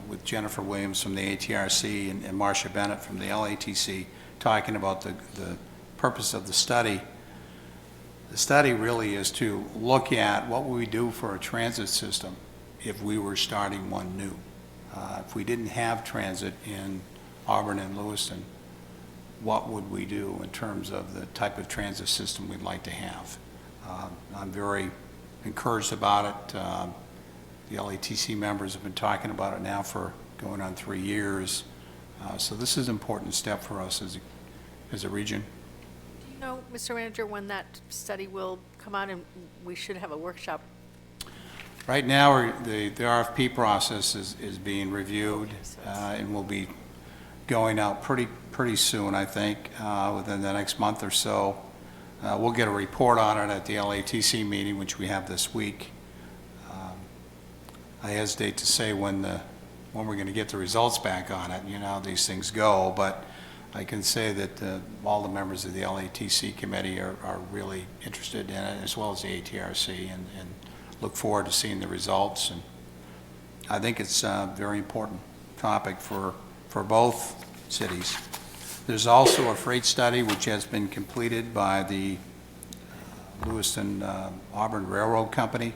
with Jennifer Williams from the ATRC and Marcia Bennett from the LATC, talking about the purpose of the study. The study really is to look at what would we do for a transit system if we were starting one new. If we didn't have transit in Auburn and Lewiston, what would we do in terms of the type of transit system we'd like to have? I'm very encouraged about it. The LATC members have been talking about it now for going on 3 years. So this is an important step for us as a region. Do you know, Mr. Manager, when that study will come out and we should have a workshop? Right now, the RFP process is being reviewed and will be going out pretty soon, I think, within the next month or so. We'll get a report on it at the LATC meeting, which we have this week. I hesitate to say when we're going to get the results back on it. You know how these things go, but I can say that all the members of the LATC committee are really interested in it, as well as the ATRC, and look forward to seeing the results. And I think it's a very important topic for both cities. There's also a freight study which has been completed by the Lewiston Auburn Railroad Company,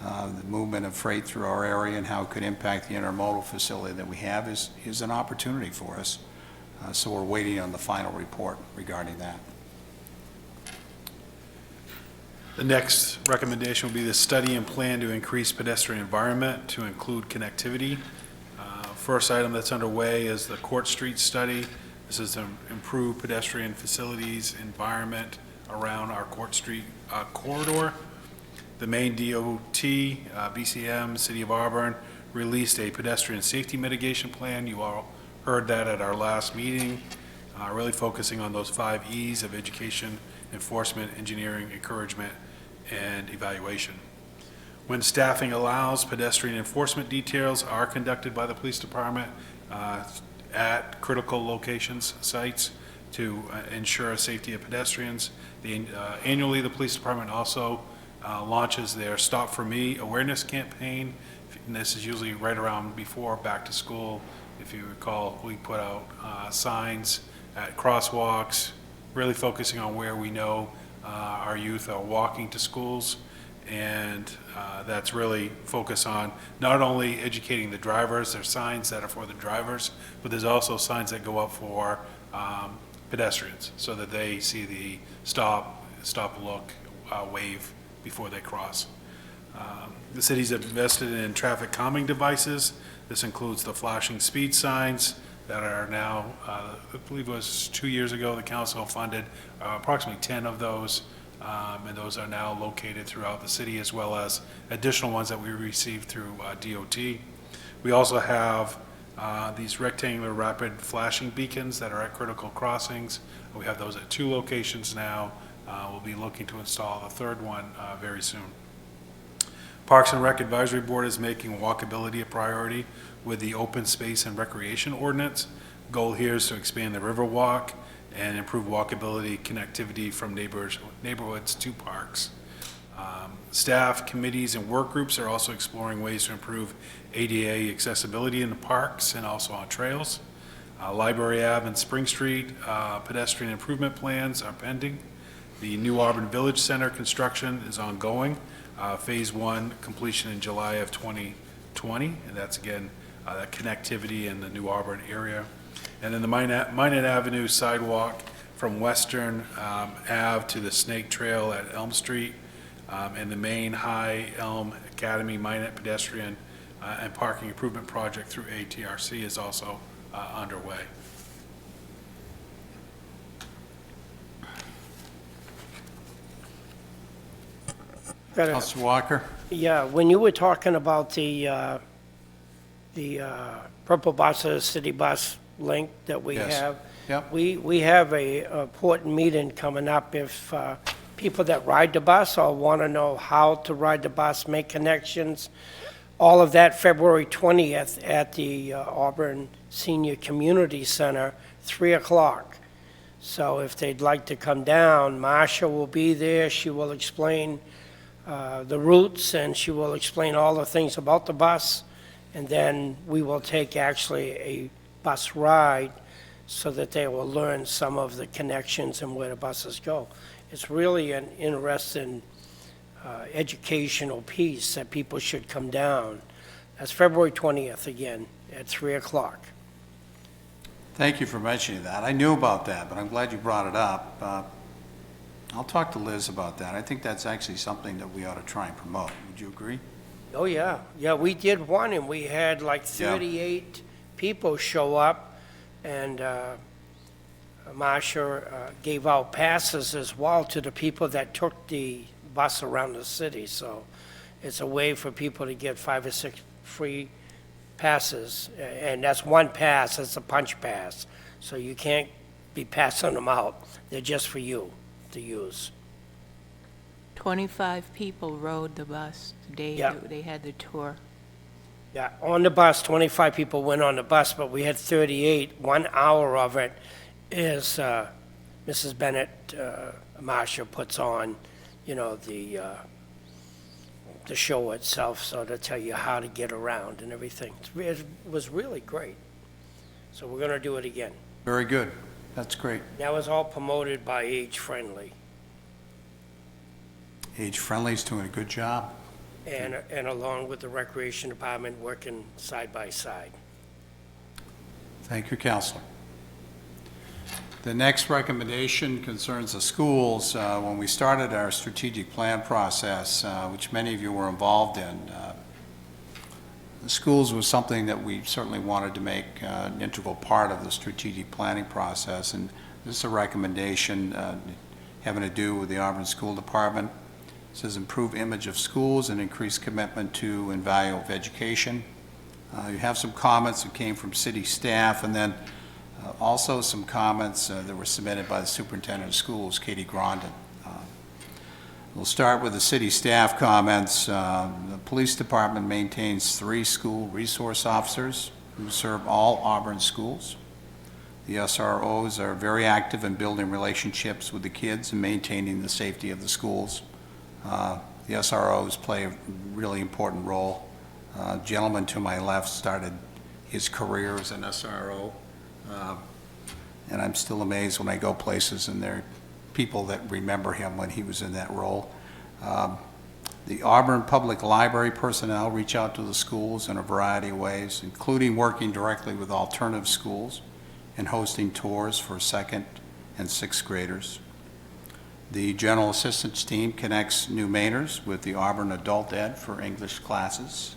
the movement of freight through our area and how it could impact the intermodal facility that we have is an opportunity for us. So we're waiting on the final report regarding that. The next recommendation will be the study and plan to increase pedestrian environment to include connectivity. First item that's underway is the Court Street study. This is to improve pedestrian facilities, environment around our Court Street corridor. the Maine DOT, BCM, City of Auburn released a pedestrian safety mitigation plan. You all heard that at our last meeting, really focusing on those 5 E's of education, enforcement, engineering, encouragement, and evaluation. When staffing allows, pedestrian enforcement details are conducted by the police department at critical locations, sites, to ensure safety of pedestrians. Annually, the police department also launches their Stop For Me awareness campaign. And this is usually right around before back to school. If you recall, we put out signs at crosswalks, really focusing on where we know our youth are walking to schools. And that's really focused on not only educating the drivers, there's signs that are for the drivers, but there's also signs that go up for pedestrians so that they see the stop, look, wave before they cross. The city's invested in traffic calming devices. This includes the flashing speed signs that are now, I believe it was 2 years ago, the council funded approximately 10 of those. And those are now located throughout the city, as well as additional ones that we received through DOT. We also have these rectangular rapid flashing beacons that are at critical crossings. We have those at 2 locations now. We'll be looking to install the 3rd one very soon. Parks and Rec Advisory Board is making walkability a priority with the open space and recreation ordinance. Goal here is to expand the Riverwalk and improve walkability connectivity from neighborhoods to parks. Staff, committees, and work groups are also exploring ways to improve ADA accessibility in the parks and also on trails. Library Ave and Spring Street pedestrian improvement plans are pending. The new Auburn Village Center construction is ongoing. Phase 1 completion in July of 2020, and that's again that connectivity in the New Auburn area. And then the Minot Avenue sidewalk from Western Ave to the Snake Trail at Elm Street, and the Maine High Elm Academy Minot pedestrian and parking improvement project through ATRC is also underway. Councilor Walker? Yeah, when you were talking about the purple buses, city bus link that we Yes. have. Yep. We have a important meeting coming up. If people that ride the bus or want to know how to ride the bus, make connections, all of that February 20th at the Auburn Senior Community Center, 3 o'clock. So if they'd like to come down, Marcia will be there. She will explain the routes, and she will explain all the things about the bus. And then we will take actually a bus ride so that they will learn some of the connections and where the buses go. It's really an interesting educational piece that people should come down. That's February 20th again at 3 o'clock. Thank you for mentioning that. I knew about that, but I'm glad you brought it up. I'll talk to Liz about that. I think that's actually something that we ought to try and promote. Would you agree? Oh, yeah. Yeah, we did one, and we had like Yeah. 38 people show up, and Marcia gave out passes as well to the people that took the bus around the city. So it's a way for people to get 5 or 6 free passes, and that's one pass. It's a punch pass, so you can't be passing them out. They're just for you to use. 25 people rode the bus the day Yeah. they had the tour. Yeah, on the bus, 25 people went on the bus, but we had 38. 1 hour of it is Mrs. Bennett, Marcia puts on, you know, the show itself, so to tell you how to get around and everything. It was really great. So we're going to do it again. Very good. That's great. That was all promoted by Age Friendly, Age Friendly's doing a good job. and along with the Recreation Department working side by side. Thank you, Counselor. The next recommendation concerns the schools. When we started our strategic plan process, which many of you were involved in, the schools was something that we certainly wanted to make an integral part of the strategic planning process. And this is a recommendation having to do with the Auburn School Department. It says improve image of schools and increase commitment to and value of education. You have some comments that came from city staff, and then also some comments that were submitted by the superintendent of schools, Katie Grondin. We'll start with the city staff comments. The police department maintains 3 school resource officers who serve all Auburn schools. The SROs are very active in building relationships with the kids and maintaining the safety of the schools. The SROs play a really important role. Gentleman to my left started his career as an SRO, and I'm still amazed when I go places and there are people that remember him when he was in that role. The Auburn Public Library personnel reach out to the schools in a variety of ways, including working directly with alternative schools and hosting tours for 2nd and 6th graders. The General Assistance Team connects new Mainers with the Auburn Adult Ed for English classes.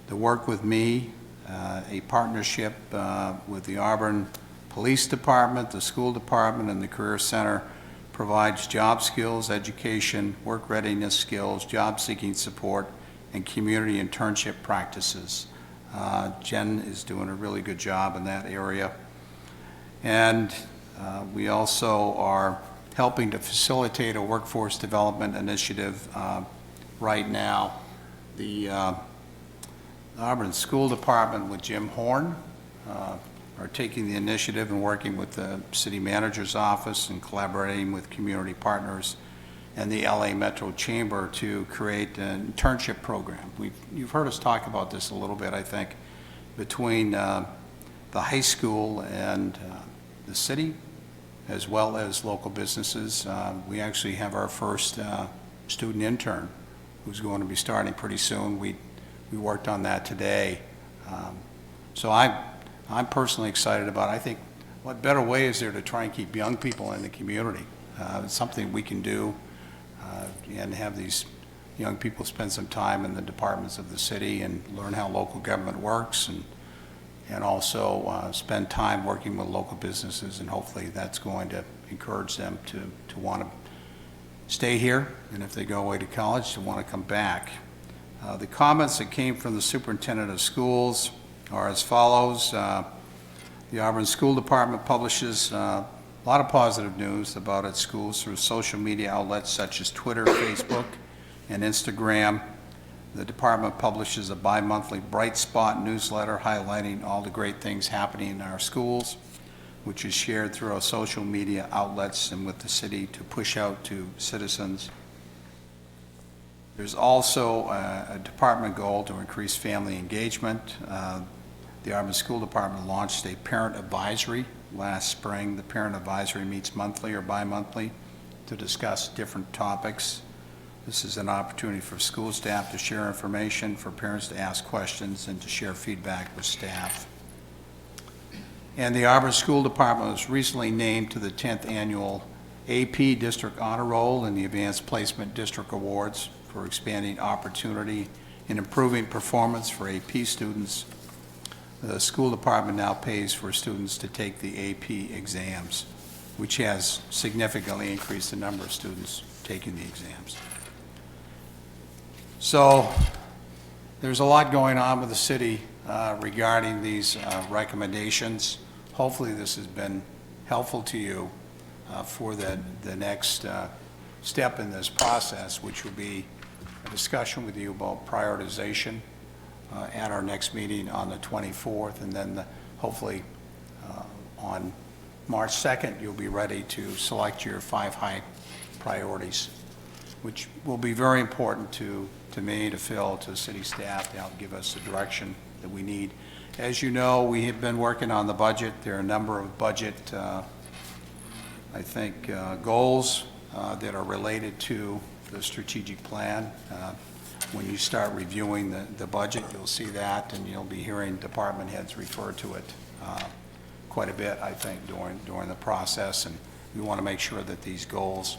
The Work With Me, a partnership with the Auburn Police Department, the School Department, and the Career Center, provides job skills, education, work readiness skills, job-seeking support, and community internship practices. Jen is doing a really good job in that area. And we also are helping to facilitate a workforce development initiative right now. The Auburn School Department with Jim Horn are taking the initiative and working with the city manager's office and collaborating with community partners and the LA Metro Chamber to create an internship program. You've heard us talk about this a little bit, I think, between the high school and the city, as well as local businesses. We actually have our first student intern who's going to be starting pretty soon. We worked on that today. So I'm personally excited about it. I think what better way is there to try and keep young people in the community? It's something we can do and have these young people spend some time in the departments of the city and learn how local government works, and also spend time working with local businesses, and hopefully that's going to encourage them to want to stay here, and if they go away to college, to want to come back. The comments that came from the superintendent of schools are as follows. The Auburn School Department publishes a lot of positive news about its schools through social media outlets such as Twitter, Facebook, and Instagram. The department publishes a bi-monthly Bright Spot newsletter highlighting all the great things happening in our schools, which is shared through our social media outlets and with the city to push out to citizens. There's also a department goal to increase family engagement. The Auburn School Department launched a parent advisory last spring. The parent advisory meets monthly or bi-monthly to discuss different topics. This is an opportunity for school staff to share information, for parents to ask questions, and to share feedback with staff. And the Auburn School Department was recently named to the 10th annual AP District Honor Roll and the Advanced Placement District Awards for expanding opportunity and improving performance for AP students. The school department now pays for students to take the AP exams, which has significantly increased the number of students taking the exams. So there's a lot going on with the city regarding these recommendations. Hopefully this has been helpful to you for the next step in this process, which will be a discussion with you about prioritization at our next meeting on the 24th, and then hopefully on March 2nd, you'll be ready to select your 5 high priorities, which will be very important to me, to Phil, to city staff to help give us the direction that we need. As you know, we have been working on the budget. There are a number of budget, I think, goals that are related to the strategic plan. When you start reviewing the budget, you'll see that, and you'll be hearing department heads refer to it quite a bit, I think, during the process. And we want to make sure that these goals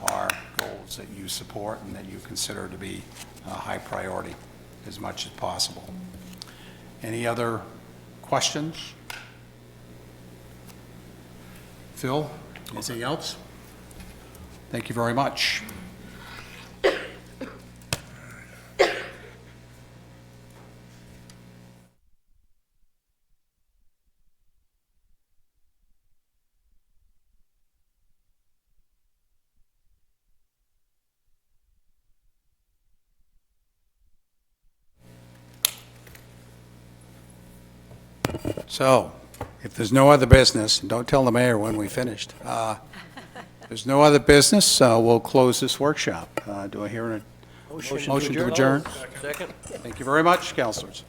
are goals that you support and that you consider to be a high priority as much as possible. Any other questions? Phil, anything else? Thank you very much. So, if there's no other business, and don't tell the mayor when we finished. If there's no other business, we'll close this workshop. Do I hear a motion to adjourn? Second. Thank you very much, councilors.